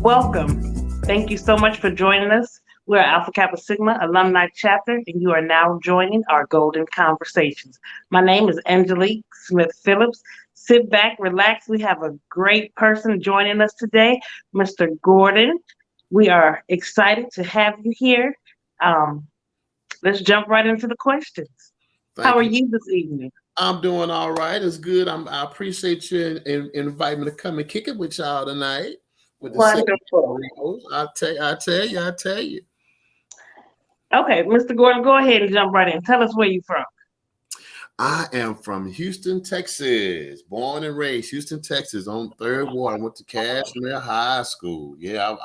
Welcome. Thank you so much for joining us. We're Alpha Kappa Sigma Alumni Chapter, and you are now joining our Golden Conversations. My name is Angelique Smith Phillips. Sit back, relax. We have a great person joining us today, Mr. Gordon. We are excited to have you here. Um, let's jump right into the questions. How Thank are you. you this evening? I'm doing all right. It's good. I appreciate you inviting me to come and kick it with y'all tonight with the second Wonderful. Reels. I tell you. Okay, Mr. Gordon, go ahead and jump right in. Tell us where you're from. I am from Houston, Texas. Born and raised Houston, Texas, on Third Ward. I went to Cashmere High School. Yeah,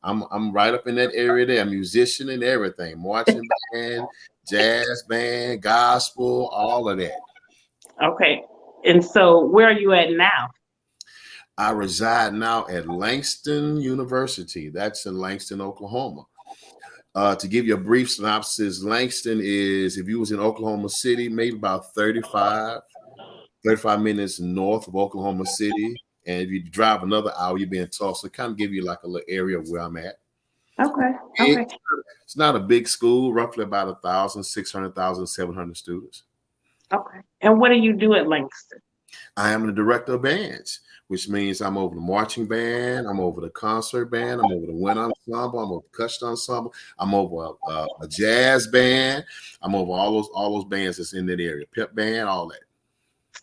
I'm right up in that area there. Musician and everything, marching band, jazz band, gospel, all of that. Okay, and so where are you at now? I reside now at Langston University. That's in Langston, Oklahoma. To give you a brief synopsis, Langston is, if you was in Oklahoma City, maybe about 35 minutes north of Oklahoma City. And if you drive another hour, you'll be in Tulsa. Kind of give you like a little area where I'm at. Okay, okay, It's, it's not a big school, roughly about 1,600, 1,700 students. okay. And what do you do at Langston? I am the director of bands, which means I'm over the marching band, I'm over the concert band, I'm over the wind ensemble, I'm over the percussion ensemble, I'm over a jazz band, I'm over all those bands that's in that area, pep band, all that.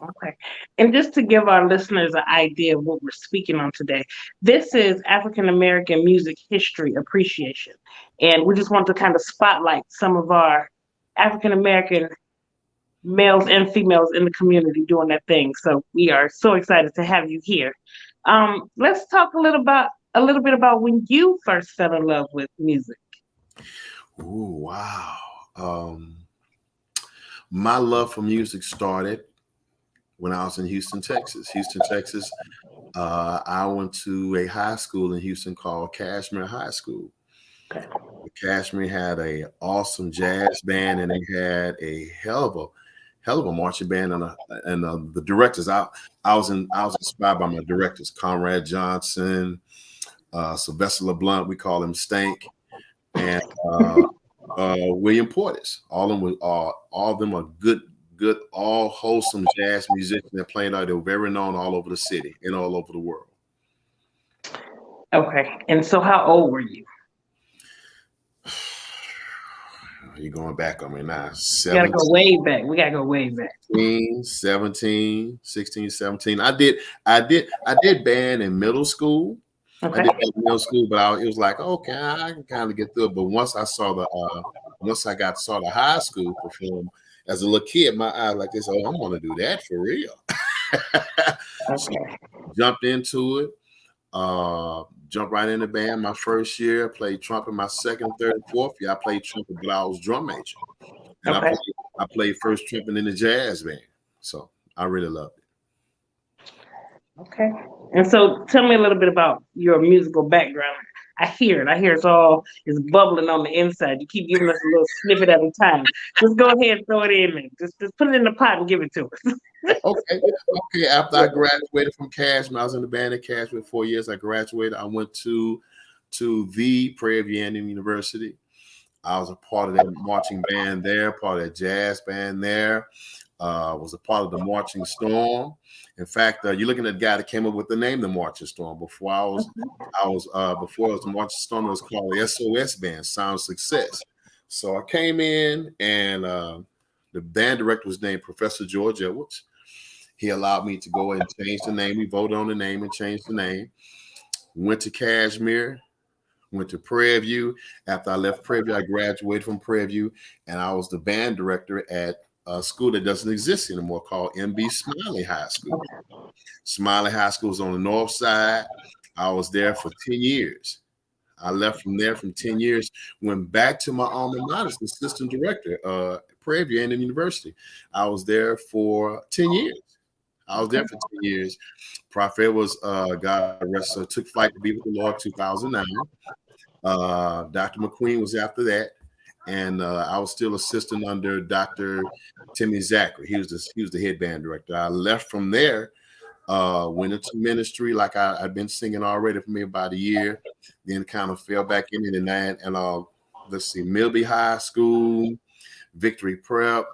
Okay. And just to give our listeners an idea of what we're speaking on today, this is African American Music History Appreciation. And we just want to kind of spotlight some of our African American males and females in the community doing that thing. So we are so excited to have you here. Let's talk a little bit about when you first fell in love with music. Ooh, wow. Um, my love for music started when I was in Houston, Texas. Houston, Texas. I went to a high school in Houston called Cashmere High School. Cashmere had a awesome jazz band, and they had a hell of a marching band, and the directors. I was inspired by my directors, Conrad Johnson, Sylvester LeBlanc. We call him Stank, and William Portis. All of them are good, all wholesome jazz musicians that played out. They were very known all over the city and all over the world. Okay. And so how old were you? You're going back on me now. We gotta go way back. We gotta go way back. 17, 16, 17. I did band in middle school. I Okay. did that in middle school, but it was like, okay, I can kind of get through it. But once I saw the high school perform as a little kid, my eyes like this, oh, I'm gonna do that for real. So Okay. jumped into it, jumped right in the band my first year, played trumpet my second, third, fourth year. I played trumpet, but I was drum major. And Okay. I played first trumpet in the jazz band. So I really loved it. Okay. And so tell me a little bit about your musical background. I hear it. I hear it's bubbling on the inside. You keep giving us a little snippet at a time. Just go ahead and throw it in there. Just put it in the pot and give it to us. Okay. Okay. After I graduated from Cashmere, I was in the band at Cashmere 4 years. I graduated. I went to the Prairie View Indian University. I was a part of that marching band there, part of that jazz band there. Was a part of the Marching Storm. In fact, you're looking at the guy that came up with the name, the Marching Storm. Before it was the Marching Storm, it was called the SOS Band, Sound of Success. So I came in, and the band director was named Professor George Edwards. He allowed me to go and change the name. We voted on the name and changed the name. Went to Cashmere, went to Prairie View. After I left Prairie View, I graduated from Prairie View, and I was the band director at a school that doesn't exist anymore called MB Smiley High School. Smiley High School is on the north side. I was there for 10 years. I left from there from 10 years, went back to my alma mater as assistant director, Prairie View Indian University. I was there for 10 years. I was there for 10 years. Prophet was, God rest, took flight to be with the Lord 2009. Dr. McQueen was after that. And I was still assistant under Dr. Timmy Zachary. He was the head band director. I left from there Went into ministry, like I've been singing already for me about a year, then kind of fell back in it, and let's see, Milby High School, Victory Prep,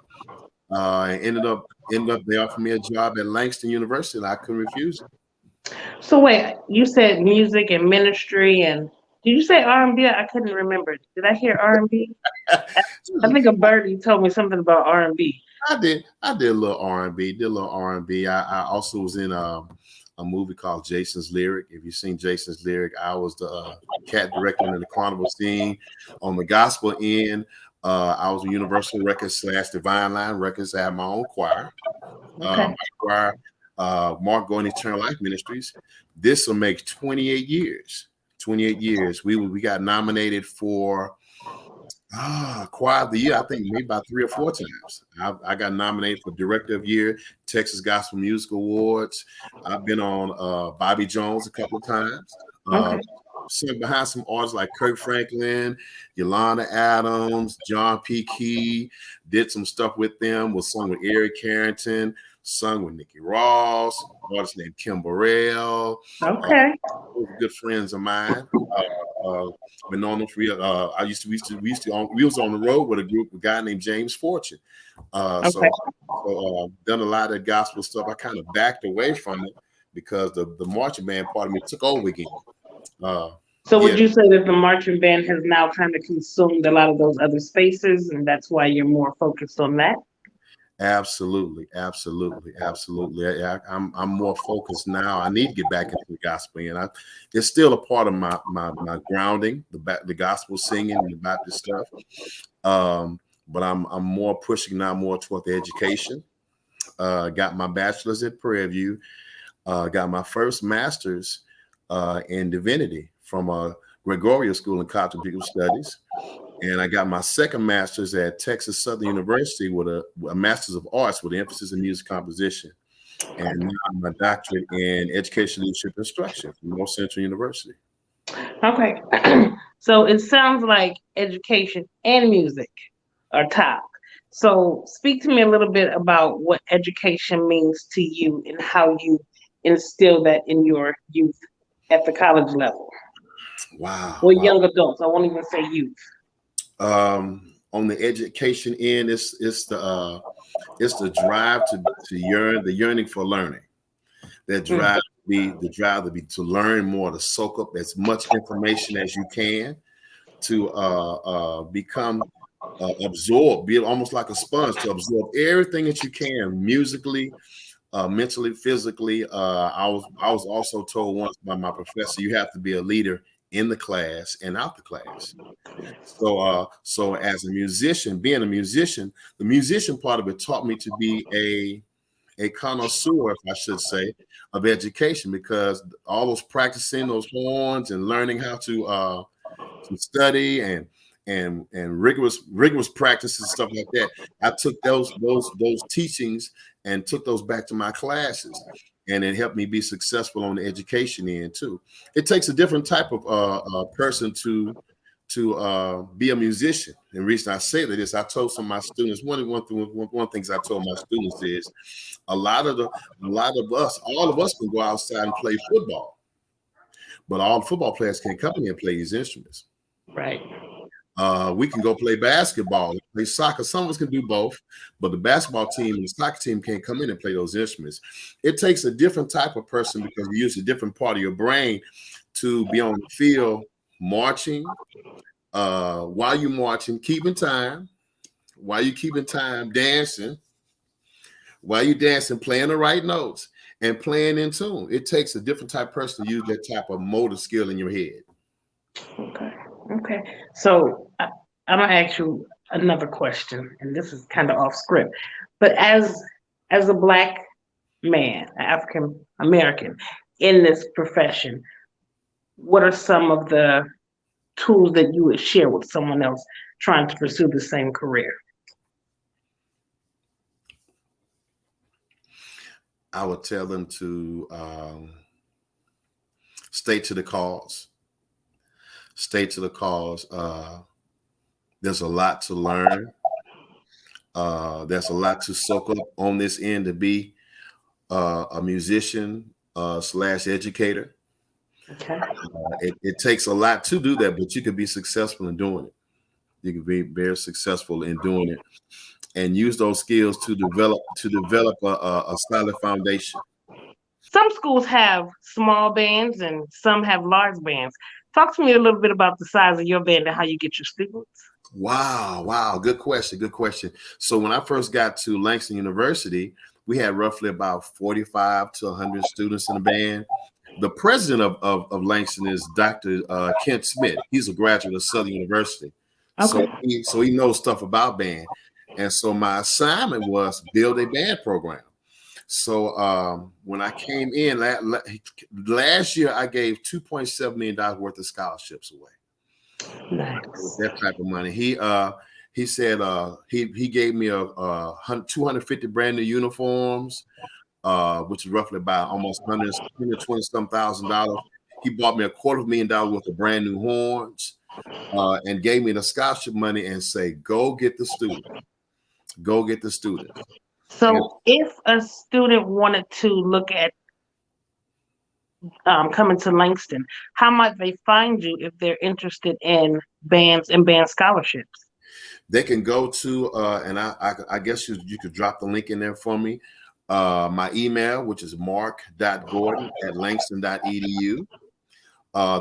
and ended up they offered me a job at Langston University, and I couldn't refuse it. So wait, you said music and ministry, and did you say R&B? I couldn't remember. Did I hear R&B? I think a birdie told me something about R&B. I did a little R&B, did a little R&B. I also was in a movie called Jason's Lyric. If you've seen Jason's Lyric, I was the cat director in the carnival scene. On the gospel end, I was a Universal Records / Divine Line Records. I had my own choir. Okay. My choir, Mark Going Eternal Life Ministries. This will make 28 years. 28 years. We got nominated for choir of the year, I think maybe about 3 or 4 times. I got nominated for Director of Year, Texas Gospel Music Awards. I've been on Bobby Jones a couple of times. Okay. Sitting behind some artists like Kirk Franklin, Yolanda Adams, John P. Key. Did some stuff with them. Was sung with Eric Carrington. Sung with Nikki Ross. Artist named Kim Burrell. Okay. Good friends of mine. Been known them for we was on the road with a group, a guy named James Fortune. Okay. Done a lot of gospel stuff. I kind of backed away from it because the marching band part of me took over again. So Yeah. would you say that the marching band has now kind of consumed a lot of those other spaces, and that's why you're more focused on that? Absolutely. I'm more focused now. I need to get back into the gospel, and it's still a part of my grounding, the gospel singing and the Baptist stuff. But I'm more pushing now more toward the education. Got my bachelor's at Prairie View. Got my first master's in divinity from a Gregorian School in Coptic Biblical Studies. And I got my second master's at Texas Southern University with a master's of arts with an emphasis in music composition. And now my doctorate in education leadership instruction from North Central University. Okay. So it sounds like education and music are top. So speak to me a little bit about what education means to you and how you instill that in your youth at the college level. Wow. Or young adults. I won't even say youth. On the education end, it's the drive the yearning for learning. That drive to be to learn more, to soak up as much information as you can, to become absorb, be almost like a sponge to absorb everything that you can musically, mentally, physically. I was also told once by my professor, you have to be a leader in the class and out the class. So as a musician, being a musician, the musician part of it taught me to be a connoisseur, if I should say, of education, because all those practicing those horns and learning how to study and rigorous practices and stuff like that. I took those teachings and took those back to my classes, and it helped me be successful on the education end too. It takes a different type of person to be a musician. And the reason I say that is I told some of my students, one of the things I told my students is a lot of us, all of us can go outside and play football, but all the football players can't come in here and play these instruments. Right. We can go play basketball, play soccer. Some of us can do both, but the basketball team and the soccer team can't come in and play those instruments. It takes a different type of person because you use a different part of your brain to be on the field marching, while you're marching, keeping time, dancing, while you're dancing, playing the right notes and playing in tune. It takes a different type of person to use that type of motor skill in your head. Okay. So I'm gonna ask you another question, and this is kind of off script, but as a Black man, African American in this profession, what are some of the tools that you would share with someone else trying to pursue the same career? I would tell them to stay to the cause. Stay to the cause. There's a lot to learn. There's a lot to soak up on this end to be a musician slash educator. Okay. It takes a lot to do that, but you can be successful in doing it. You can be very successful in doing it, and use those skills to develop a solid foundation. Some schools have small bands and some have large bands. Talk to me a little bit about the size of your band and how you get your students. Wow, good question, good question. So when I first got to Langston University, we had roughly about 45 to 100 students in the band. The president of Langston is Dr. Kent Smith. He's a graduate of Southern University. Okay. So he knows stuff about band. And so my assignment was build a band program. So when I came in last year, I gave $2.7 million worth of scholarships away. Nice. That type of money. He said he gave me a 250 brand new uniforms, which is roughly about almost 120 some $1,000. He bought me $250,000 worth of brand new horns, and gave me the scholarship money and say, go get the student. Go get the student. So if a student wanted to look at coming to Langston, how might they find you if they're interested in bands and band scholarships? They can go to, and I guess you could drop the link in there for me. My email, which is mark.gordon@langston.edu.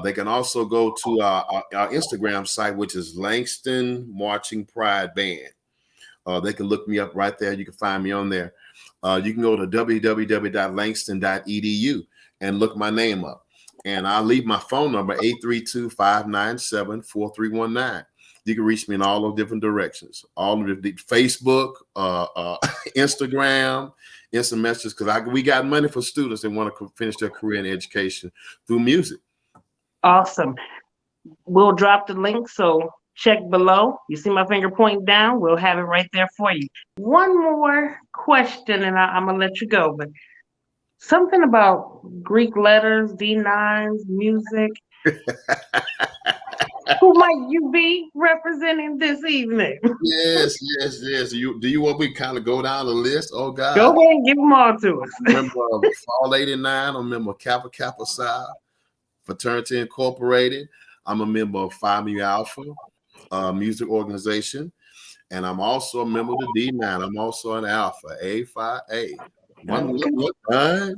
They can also go to our Instagram site, which is Langston Marching Pride Band. They can look me up right there. You can find me on there. You can go to www.langston.edu and look my name up. And I'll leave my phone number, 832-597-4319. You can reach me in all those different directions. All of the Facebook, Instagram, instant messages, because we got money for students that want to finish their career in education through music. Awesome. We'll drop the link, so check below. You see my finger pointing down? We'll have it right there for you. One more question, and I'm going to let you go, but something about Greek letters, D9s, music. Who might you be representing this evening? Yes. Do you want me to kind of go down the list? Oh, God. Go ahead and give them all to us. I remember Fall 89. I remember Kappa Kappa Psi, Fraternity Incorporated. I'm a member of Phi Mu Alpha music organization. And I'm also a member of the D9. I'm also an Alpha, A Phi A. One time.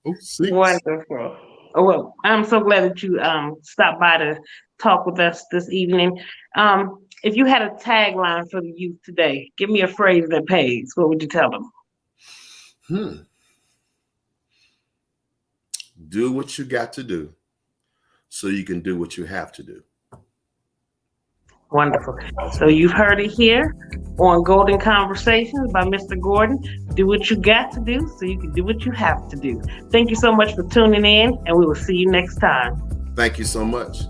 Oh, six. Wonderful. Oh, well, I'm so glad that you stopped by to talk with us this evening. If you had a tagline for the youth today, give me a phrase that pays. What would you tell them? Do what you got to do so you can do what you have to do. Wonderful. So you've heard it here on Golden Conversations by Mr. Gordon. Do what you got to do so you can do what you have to do. Thank you so much for tuning in, and we will see you next time. Thank you so much.